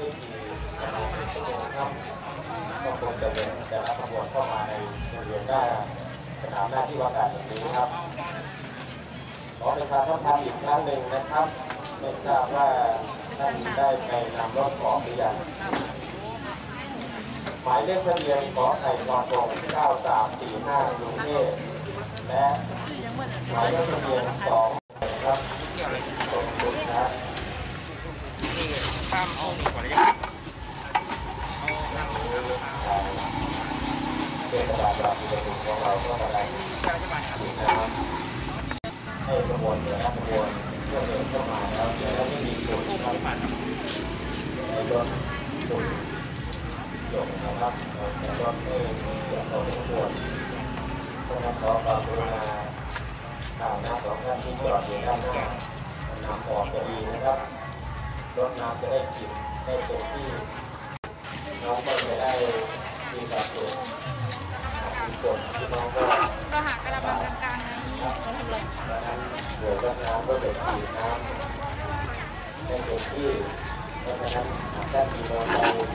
พิธีประมาณ1 ชั่วโมงครับก็คงจะเป็นแต่ละขบวนเข้ามาในบริเวณหน้าสนามหน้าที่ว่าการแห่งนี้ครับขอประชาสัมพันธ์อีกครั้งหนึ่งนะครับไม่ทราบว่าท่านได้ไปนำรถออกหรือยังหมายเลขทะเบียนขอไข่กอทง9345กรุงเทพและหมายเลขทะเบียน2ครับขอบคุณครับข้ามห้องนี้ก่อนเลยเป็นกระดาษแบบที่เป็นของเราก็กระดาษนะครับให้กระบวนเดินกระบวนเพื่อเดินเข้ามาแล้วเดี๋ยวเราไม่มีจุดครับในรถจุดจบนะครับในรถไม่มีเกี่ยวกับขบวนเพราะนั้นขอความกรุณาหน้า2 ท่านที่จอดอยู่ด้านหน้านำออกจะดีนะครับรถน้ำจะได้กินได้เต็มที่น้องก็จะได้มีความสุขที่น้องก็หากระมังกลางๆไงเขาทำอะไรดังนั้นเดี๋ยวรถน้ำก็จะฉีดน้ำได้เต็มที่เพราะฉะนั้นหากท่านมีมอเตอร์ไซค์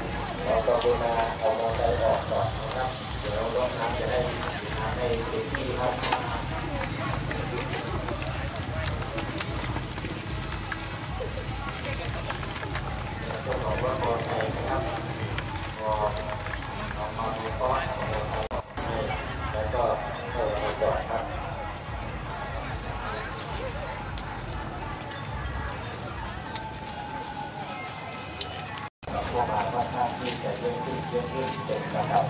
ขอกรุณาเอามอเตอร์ไซค์ออกก่อนนะครับเดี๋ยวรถน้ำจะได้ฉีดน้ำให้เต็มที่ครับต้องบอกว่ามอเตอร์ไซค์นะครับมาดูข้อแล้วก็ไปจอดครับพวกเราว่าถ้าที่จะเยอะขึ้นเป็นระดับ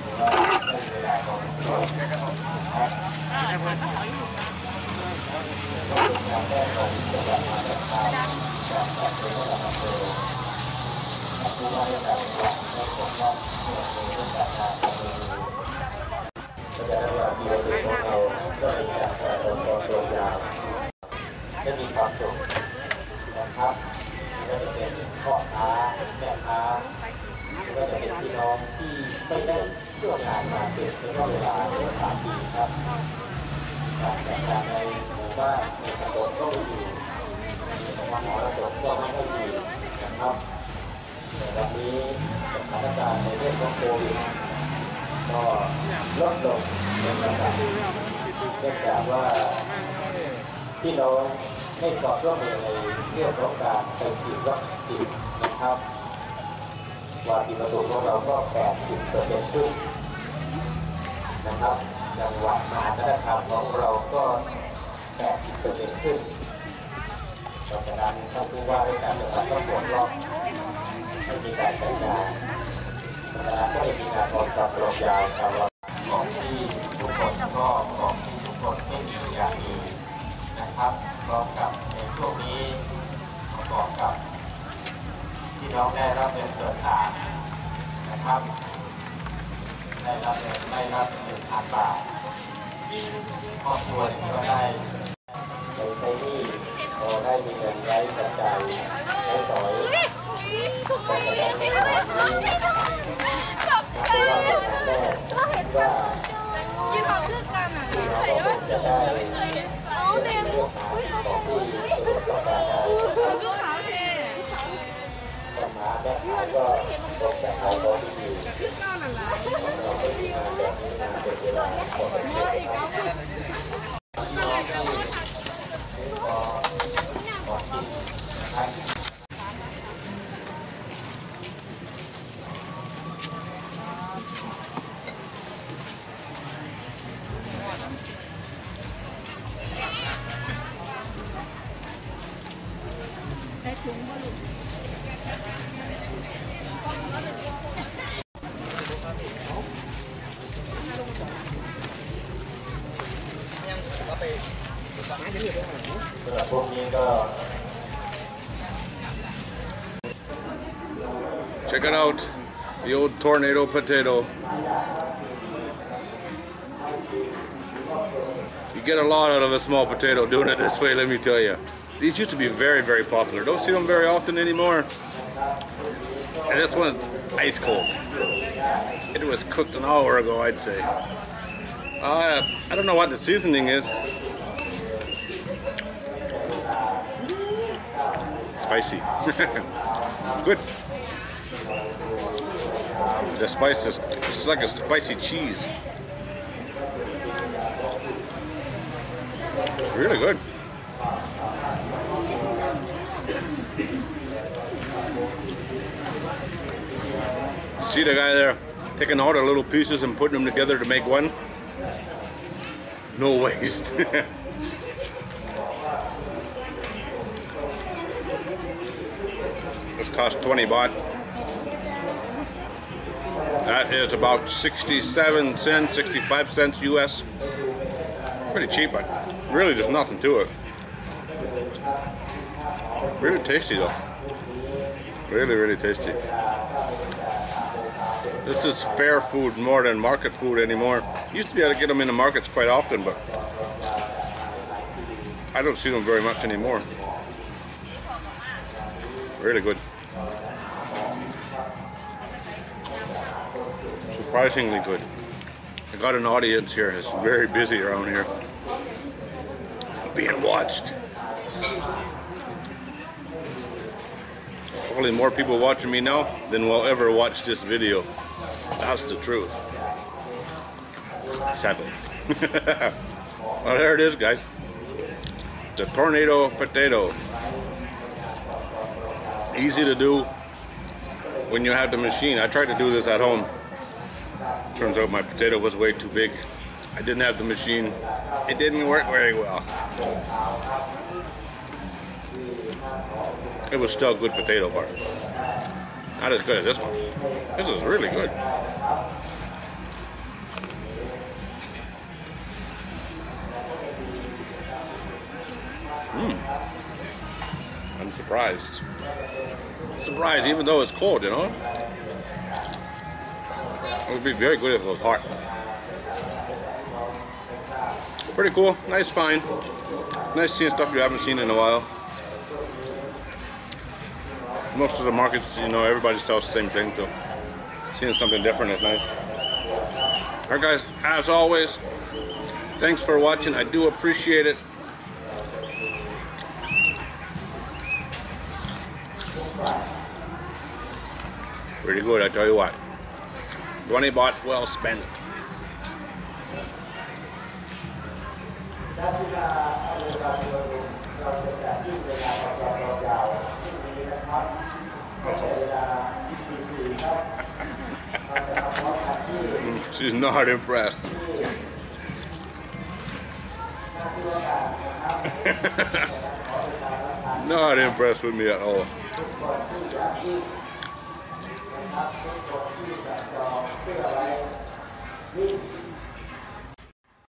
หรือว่าเป็นเวลาของเราครับก็เป็นการแก้ไขจังหวัดมาจากทางจากเป็นระดับอำเภอผู้ว่าราชการจังหวัดได้ส่งมอบเงินในเรื่องการทางอำเภอก็จะได้ว่าที่เราเป็นของเราก็เป็นจากการตัวยาวจะมีความสุขนะครับก็จะเป็นพ่อค้าแม่ค้าก็จะเป็นพี่น้องที่ไม่ได้เที่ยวงานมาเป็นระยะเวลา3 ปีครับการแต่งงานในหมู่บ้านในตำบลก็ไม่อยู่มหรสพก็ไม่ให้อยู่นะครับแต่วันนี้สถานการณ์ในเรื่องของโควิดก็ลดลงเป็นระดับเนื่องจากว่าพี่น้องให้ความร่วมมือในเรื่องของการไปฉีดวัคซีนนะครับว่าที่ประตูของเราก็ 80% ขึ้นนะครับจังหวัดมหาสารคามของเราก็ 80% ขึ้นเพราะฉะนั้นท่านผู้ว่าราชการจังหวัดต้องปลดล็อกให้มีการจัดการเพราะฉะนั้นก็ได้มีการออกสับรองยาวตลอดของที่ทุกคนก็ของที่ทุกคนไม่มีอย่างดีนะครับพร้อมกับในช่วงนี้ประกอบกับที่น้องได้รับเงินส่วนต่างนะครับได้รับ1,000 บาทครอบครัวที่ก็ได้ไปใช้หนี้พอได้มีเงินไว้กระจายใช้สอยแต่กระจายในขณะนี้เพราะว่าเป็นงานแรกว่าที่น้องก็คงจะได้เลือกหาของที่ต้องการได้ปัญหาแม่ขายก็ตกแต่ขายของที่อยู่เราไม่มีงานแบบนี้มาเป็นเวลาพอสมควรครับได้ถุงบ่ลูกพวกนี้ก็ Check it out, the old tornado potato. You get a lot out of a small potato doing it this way, let me tell you. These used to be very, very popular. Don't see them very often anymore. And this one's ice cold. It was cooked an hour ago, I'd say. I don't know what the seasoning is. spicy. Good. The spice is, it's like a spicy cheese. It's really good. See the guy there taking all the little pieces and putting them together to make one? No waste. This cost 20 baht. That is about 67 cents, 65 cents US. Pretty cheap, but really there's nothing to it. Really tasty though. Really, really tasty. This is fair food more than market food anymore. Used to be able to get them in the markets quite often, but I don't see them very much anymore. Really good. Surprisingly good. I got an audience here. It's very busy around here. Being watched. Probably more people watching me now than will ever watch this video. That's the truth. Sadly. Well, there it is, guys. The tornado potato. Easy to do when you have the machine. I tried to do this at home. Turns out my potato was way too big. I didn't have the machine. It didn't work very well. It was still a good potato bar. Not as good as this one. This is really good. I'm surprised. Surprised even though it's cold, you know? It would be very good if it was hot. Pretty cool. Nice find. Nice seeing stuff you haven't seen in a while. Most of the markets, you know, everybody sells the same thing, so seeing something different is nice. Alright guys, as always, thanks for watching. I do appreciate it. Pretty good, I tell you what. 20 baht well spent. She's not impressed. Not impressed with me at all.